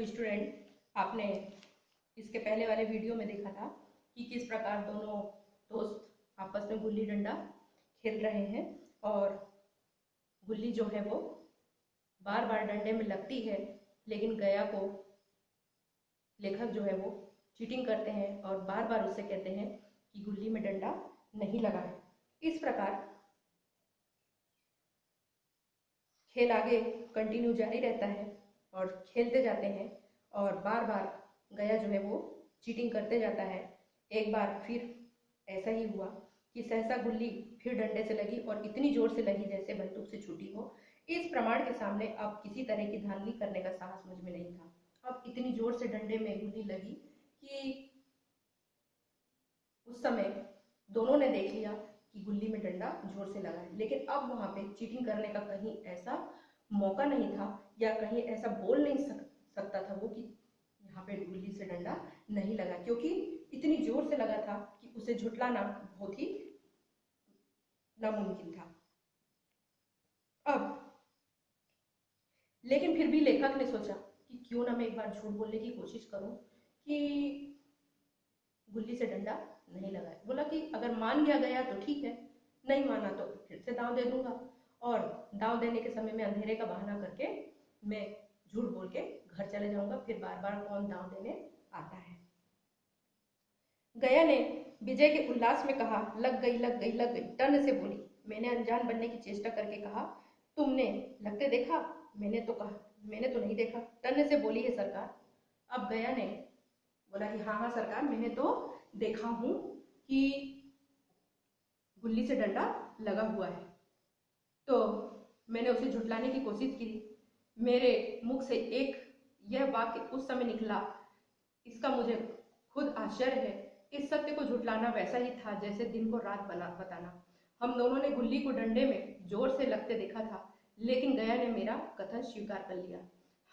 तो स्टूडेंट, आपने इसके पहले वाले वीडियो में देखा था कि किस प्रकार दोनों दोस्त आपस में गुल्ली डंडा खेल रहे हैं और गुल्ली जो है वो बार बार डंडे में लगती है, लेकिन गया को लेखक जो है वो चीटिंग करते हैं और बार बार उससे कहते हैं कि गुल्ली में डंडा नहीं लगा है। इस प्रकार खेल आगे कंटिन्यू जारी रहता है और खेलते जाते हैं और बार बार गया जो है वो चीटिंग करते जाता है। एक बार फिर ऐसा ही हुआ कि सहसा गुल्ली फिर डंडे से लगी और इतनी जोर से लगी जैसे बंदूक से छूटी हो। इस प्रमाण के सामने अब किसी तरह की धांधली करने का साहस मुझ में नहीं था। अब इतनी जोर से डंडे में गुल्ली लगी कि उस समय दोनों ने देख लिया कि गुल्ली में डंडा जोर से लगा है, लेकिन अब वहां पे चीटिंग करने का कहीं ऐसा मौका नहीं था या कहीं ऐसा बोल नहीं सकता था वो कि यहाँ पे गुल्ली से डंडा नहीं लगा, क्योंकि इतनी जोर से लगा था कि उसे झुठलाना बहुत ही नामुमकिन था। अब लेकिन फिर भी लेखक ने सोचा कि क्यों ना मैं एक बार झूठ बोलने की कोशिश करूं कि गुल्ली से डंडा नहीं लगा है। बोला कि अगर मान गया तो ठीक है, नहीं माना तो फिर से दांव दे दूंगा। और दांव देने के समय में अंधेरे का बहाना करके मैं झूठ बोल के घर चले जाऊंगा, फिर बार बार कौन दांव देने आता है। गया ने विजय के उल्लास में कहा, लग गई लग गई लग गई। टन से बोली। मैंने अनजान बनने की चेष्टा करके कहा, तुमने लगते देखा? मैंने तो नहीं देखा। टन से बोली है सरकार। अब गया ने बोला कि हाँ हाँ सरकार, मैंने तो देखा हूं कि गुल्ली से डंडा लगा हुआ है। तो मैंने उसे झुठलाने की कोशिश की। मेरे मुख से एक यह वाक्य उस समय निकला, इसका मुझे खुद आश्चर्य है। इस सत्य को झुठलाना वैसा ही था जैसे दिन को रात बताना। हम दोनों ने गुल्ली को डंडे में जोर से लगते देखा था, लेकिन गया ने मेरा कथन स्वीकार कर लिया।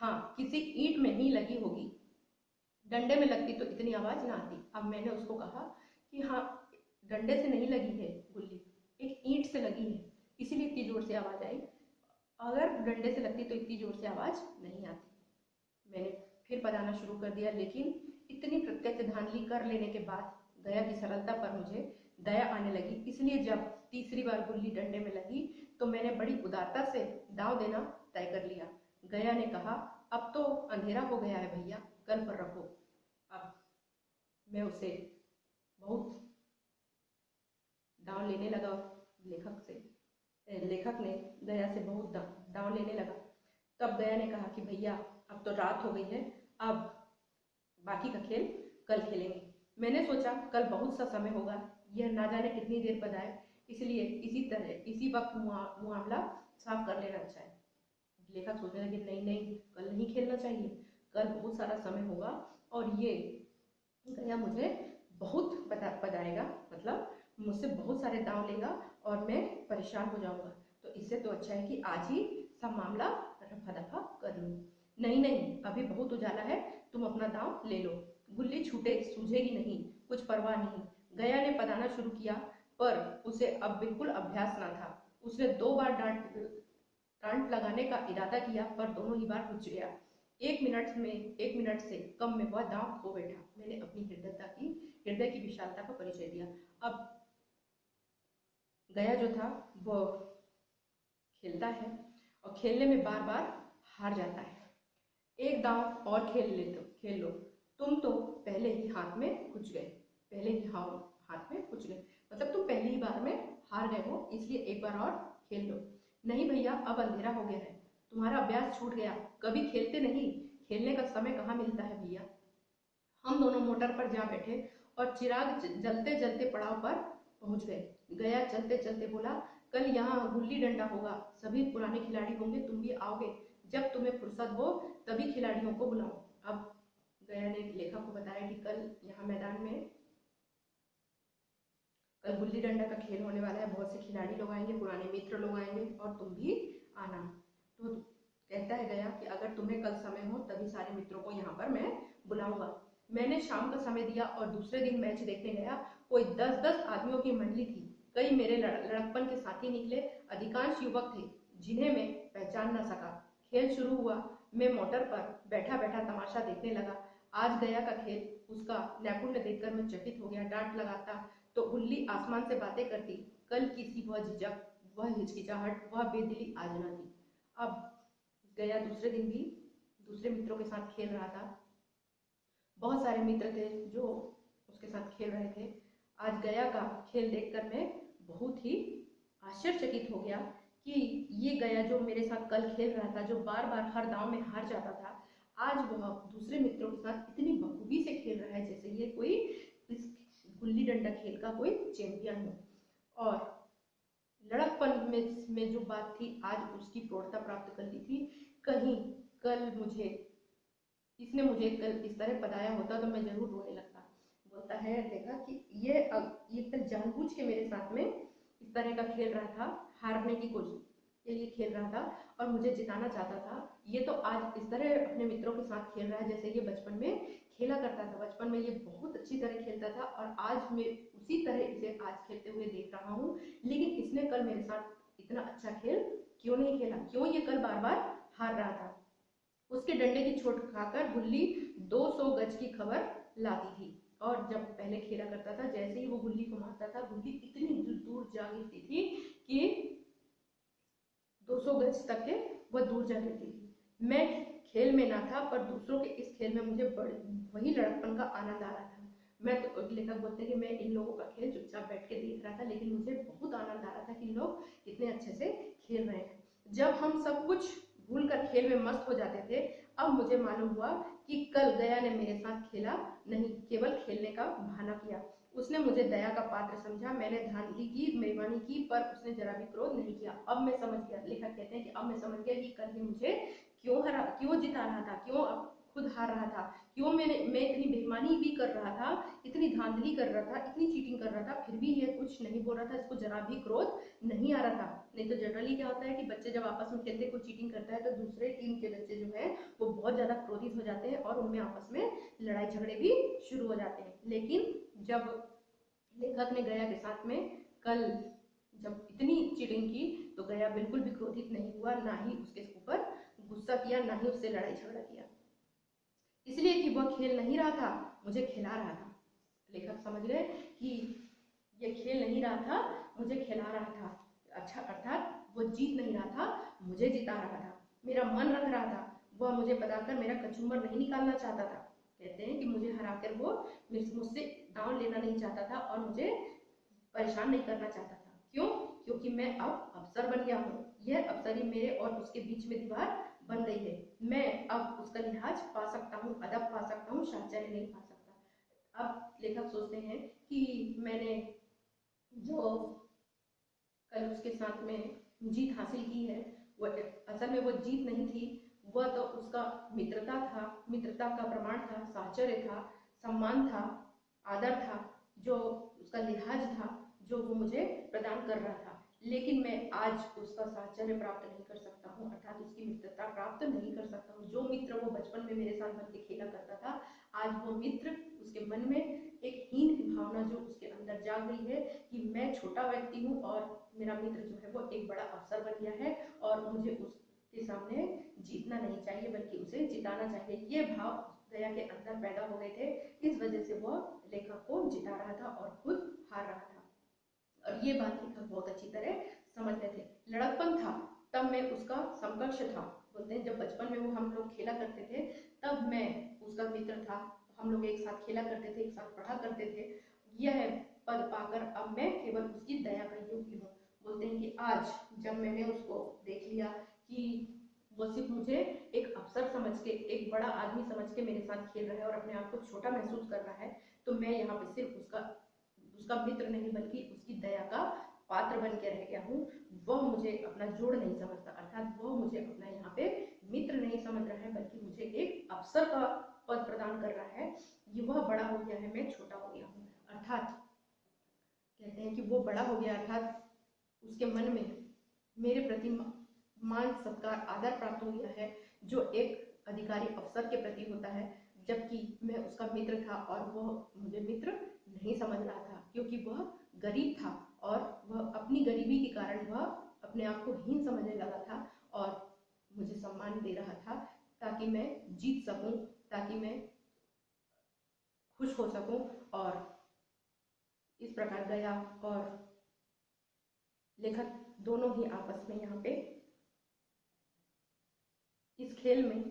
हाँ, किसी ईंट में ही लगी होगी, डंडे में लगती तो इतनी आवाज ना आती। अब मैंने उसको कहा कि हाँ, डंडे से नहीं लगी है गुल्ली, एक ईंट से लगी है, इसीलिए इतनी जोर से आवाज आई। अगर डंडे से लगती तो इतनी जोर से आवाज नहीं आती। मैंने फिर बताना शुरू कर दिया, लेकिन इतनी प्रत्यक्ष धांधली कर लेने के बाद गया की सरलता पर मुझे दया आने लगी। इसलिए जब तीसरी बार गुल्ली डंडे में लगी तो मैंने बड़ी उदारता से दांव देना तय कर लिया। गया ने कहा, अब तो अंधेरा हो गया है भैया, कल पर रखो। अब मैं उसे बहुत दांव लेने लगा। लेखक ने गया से बहुत दांव लेने लगा। तब गया ने कहा कि भैया अब तो रात हो गई है, अब बाकी का खेल कल खेलेंगे। मैंने सोचा कल बहुत सा समय होगा, यह ना जाने कितनी देर बाद आए, इसलिए इसी वक्त मामला साफ कर लेना अच्छा है। लेखक सोचने लगे, नहीं नहीं, कल नहीं खेलना चाहिए, कल बहुत सारा समय होगा और ये गया मुझे बहुत बजाएगा, मतलब मुझसे बहुत सारे दांव लेगा और मैं परेशान हो जाऊंगा। तो इससे तो अच्छा है कि आज ही सब मामला रफा दफा कर लूं। नहीं नहीं, अभी बहुत उजाला है, तुम अपना दांव ले लो, गुल्ली सूझेगी नहीं, कुछ परवाह नहीं। गया ने पदाना शुरू किया, पर उसे अब बिल्कुल अभ्यास ना था। उसने 2 बार डांट लगाने का इरादा किया, पर दोनों ही बार रुक गया। 1 मिनट से कम में वह दांव खो बैठा। मैंने अपनी हृदय की विशालता का परिचय दिया। अब गया जो था वो खेलता है और खेलने में बार बार हार जाता है। एक दांव और खेल लो, तुम तो पहले ही हाथ में कुछ गए, मतलब तुम पहली ही बार में हार गए हो, इसलिए एक बार और खेल लो। नहीं भैया, अब अंधेरा हो गया है, तुम्हारा अभ्यास छूट गया, कभी खेलते नहीं, खेलने का समय कहाँ मिलता है भैया। हम दोनों मोटर पर जा बैठे और चिराग जलते जलते पड़ाव पर पहुंच गए। गया चलते चलते बोला, कल यहाँ गुल्ली डंडा होगा, सभी पुराने खिलाड़ी होंगे, तुम भी आओगे, जब तुम्हें फुर्सत हो तभी खिलाड़ियों को बुलाओ। अब गया ने लेखक को बताया कि कल यहाँ मैदान में कल गुल्ली डंडा का खेल होने वाला है, बहुत से खिलाड़ी लोग आएंगे, पुराने मित्र लोग आएंगे और तुम भी आना। तो कहता है गया कि अगर तुम्हें कल समय हो तभी सारे मित्रों को यहाँ पर मैं बुलाऊंगा। मैंने शाम का समय दिया और दूसरे दिन मैच देखने गया। कोई 10-10 आदमियों की मंडली थी, कई मेरे लड़कपन के साथी निकले, अधिकांश युवक थे जिन्हें मैं पहचान न सका। खेल शुरू हुआ मैं मोटर पर बैठा बैठा तमाशा देखने लगा। आज गया का खेल, उसका नैपुण्य देखकर मैं चकित हो गया। डांट लगाता तो गुल्ली आसमान से बातें करती, कल की सी वह झिझक, वह हिचकिचाहट, वह बेदिली आज न थी। अब गया दूसरे दिन भी दूसरे मित्रों के साथ खेल रहा था। बहुत सारे मित्र थे जो उसके साथ खेल रहे थे। आज गया का खेल देखकर मैं बहुत ही आश्चर्यचकित हो गया कि ये गया जो मेरे साथ कल खेल रहा था, जो बार बार हर दांव में हार जाता था, आज वह दूसरे मित्रों के साथ इतनी बखूबी से खेल रहा है जैसे ये कोई इस गुल्ली डंडा खेल का कोई चैंपियन हो। और लड़कपन में जो बात थी आज उसकी प्रौढ़ता प्राप्त कर ली थी। कहीं कल मुझे इसने मुझे कल इस तरह पढ़ाया होता तो मैं जरूर रोने लगता। बोलता है देखा कि ये कल जानबूझ के मेरे साथ में इस तरह का खेल रहा था, हारने की कोशिश के लिए खेल रहा था और मुझे जिताना चाहता था। ये तो आज इस तरह अपने मित्रों के साथ खेल रहा है जैसे ये बचपन में खेला करता था। बचपन में ये बहुत अच्छी तरह खेलता था और आज मैं उसी तरह इसे आज खेलते हुए देख रहा हूँ। लेकिन इसने कल मेरे साथ इतना अच्छा खेल क्यों नहीं खेला, क्यों ये कल बार बार हार रहा था। उसके डंडे की चोट खाकर गुल्ली 200 गज की खबर लाती थी। और जब पहले खेला करता था, जैसे ही वो गुल्ली को मारता था, गुल्ली इतनी दूर जा गिरती थी कि 200 गज तक के वह दूर जा गिरती थी। मैं खेल में ना था पर दूसरों के इस खेल में मुझे वही लड़कपन का आनंद आ रहा था। मैं तो लेखक बोलते हैं कि मैं इन लोगों का खेल चुपचाप बैठ के देख रहा था, लेकिन मुझे बहुत आनंद आ रहा था कि लोग कितने अच्छे से खेल रहे हैं। जब हम सब कुछ भूल कर खेल में मस्त हो जाते थे, अब मुझे मालूम हुआ कि कल गया ने मेरे साथ खेला नहीं, केवल खेलने का बहाना किया। उसने मुझे दया का पात्र समझा, मैंने धांधली की, मेहरबानी की, पर उसने जरा भी क्रोध नहीं किया। अब मैं समझ गया, लेखक कहते हैं कि अब मैं समझ गया कि कल ही मुझे क्यों जिता रहा था, क्यों खुद हार रहा था, क्यों मैं इतनी बेईमानी भी कर रहा था, इतनी धांधली कर रहा था, इतनी चीटिंग कर रहा था, फिर भी ये कुछ नहीं बोल रहा था, इसको जरा भी क्रोध नहीं आ रहा था। नहीं तो जनरली क्या होता है कि बच्चे जब आपस में खेलते कोई चीटिंग करता है तो दूसरे टीम के बच्चे जो है वो बहुत ज्यादा क्रोधित हो जाते हैं और उनमें आपस में लड़ाई झगड़े भी शुरू हो जाते हैं। लेकिन जब लेखक ने गया के साथ में कल जब इतनी चीटिंग की तो गया बिल्कुल भी क्रोधित नहीं हुआ, ना ही उसके ऊपर गुस्सा किया, ना ही उससे लड़ाई झगड़ा किया, इसलिए कि वह खेल नहीं रहा था, मुझे खिला रहा था। लेखक समझ गए कि यह खेल नहीं रहा था, मुझे खिला रहा था। अच्छा, अर्थात वो जीत नहीं रहा था, मुझे जिता रहा था, मेरा मन रख रहा था, वह मुझे बताकर मेरा कचूमर नहीं निकालना चाहता था। कहते हैं कि मुझे हराकर वो मुझसे दांव लेना नहीं चाहता था और मुझे परेशान नहीं करना चाहता था। क्यों? क्योंकि मैं अब अफसर बन गया हूँ। यह अफसरी मेरे और उसके बीच में दीवार बन गई है। मैं अब उसका लिहाज पा सकता हूँ, अदब पा सकता हूँ, साहचर्य नहीं पा सकता। अब लेखक सोचते हैं कि मैंने जो कल उसके साथ में जीत हासिल की है, वो असल में वो जीत नहीं थी, वह तो उसका मित्रता था, मित्रता का प्रमाण था, साहचर्य था, सम्मान था, आदर था, जो उसका लिहाज था, जो वो मुझे प्रदान कर रहा था। लेकिन मैं आज उसका साहचर्य प्राप्त नहीं कर सकता हूँ, अर्थात उसकी मित्रता प्राप्त नहीं कर सकता हूँ। जो मित्र वो बचपन में मेरे साथ बन के खेला करता था, आज वो मित्र उसके मन में एक हीन की भावना जो उसके अंदर जाग गई है कि मैं छोटा व्यक्ति हूँ और मेरा मित्र जो है वो एक बड़ा अफसर बन गया है और मुझे उसके सामने जीतना नहीं चाहिए बल्कि उसे जिताना चाहिए। ये भाव दया के अंदर पैदा हो गए थे, इस वजह से वह लेखक को जिता रहा था और खुद हार रहा था। और ये बात लेखक बहुत अच्छी तरह समझते थे। लड़कपन था तब मैं उसका समकक्ष था। बोलते हैं जब बचपन में वो हम लोग खेला करते थे तब मैं उसका मित्र था, हम लोग एक साथ खेला करते थे, एक साथ पढ़ा करते थे। यह पद पाकर अब मैं केवल उसकी दया का योग्य हूँ। बोलते हैं कि आज जब मैंने उसको देख लिया कि वो सिर्फ मुझे एक अफसर समझ के, एक बड़ा आदमी समझ के मेरे साथ खेल रहा है और अपने आप को छोटा महसूस कर रहा है, तो मैं यहाँ पे सिर्फ उसका मित्र नहीं बल्कि उसकी दया का पात्र बन के रह गया हूँ। वह मुझे अपना जोड़ नहीं समझता, अर्थात वह मुझे अपना यहाँ पे मित्र नहीं समझ रहा है बल्कि मुझे एक अफसर का पद प्रदान कर रहा है। ये वह बड़ा हो गया है, मैं छोटा हो गया हूँ। अर्थात कहते हैं कि वो बड़ा हो गया, अर्थात उसके मन में मेरे प्रति मान सत्कार आदर प्राप्त हो गया है जो एक अधिकारी अफसर के प्रति होता है, जबकि मैं उसका मित्र था और वह मुझे मित्र नहीं समझ रहा था क्योंकि वह गरीब था और वह अपनी गरीबी के कारण वह अपने आप को हीन समझने लगा था और मुझे सम्मान दे रहा था ताकि मैं जीत सकूं, ताकि मैं खुश हो सकूं। और इस प्रकार गया और लेखक दोनों ही आपस में यहाँ पे इस खेल में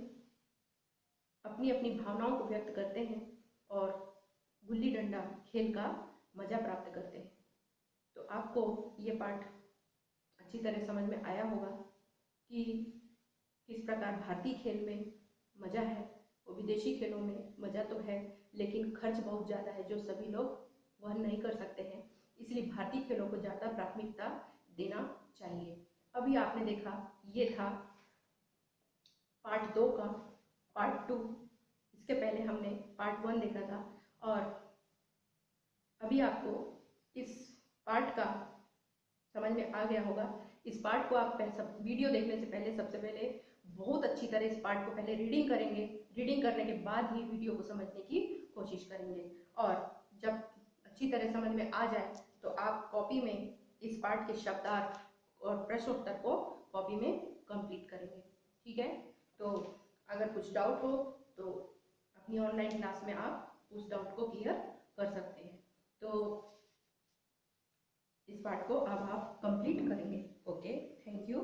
अपनी अपनी भावनाओं को व्यक्त करते हैं और गुल्ली डंडा खेल का मजा प्राप्त करते हैं। तो आपको ये पाठ अच्छी तरह समझ में आया होगा कि किस प्रकार भारतीय खेल में मजा है और विदेशी खेलों में मजा तो है, लेकिन खर्च बहुत ज़्यादा है जो सभी लोग वहन नहीं कर सकते हैं। इसलिए भारतीय खेलों को ज़्यादा प्राथमिकता देना चाहिए। अभी आपने देखा, ये था पार्ट 2 का पार्ट 2। इसके पहले हमने पार्ट 1 देखा था और अभी आपको इस पार्ट का समझ में आ गया होगा। इस पार्ट को आप सब वीडियो देखने से पहले सबसे पहले बहुत अच्छी तरह इस पार्ट को पहले रीडिंग करेंगे। रीडिंग करने के बाद ही वीडियो को समझने की कोशिश करेंगे और जब अच्छी तरह समझ में आ जाए तो आप कॉपी में इस पार्ट के शब्दार्थ और प्रश्नोत्तर को कॉपी में कंप्लीट करेंगे। ठीक है, तो अगर कुछ डाउट हो तो अपनी ऑनलाइन क्लास में आप उस डाउट को क्लियर कर सकते हैं। तो इस पार्ट को अब आप कंप्लीट करेंगे। Okay, thank you.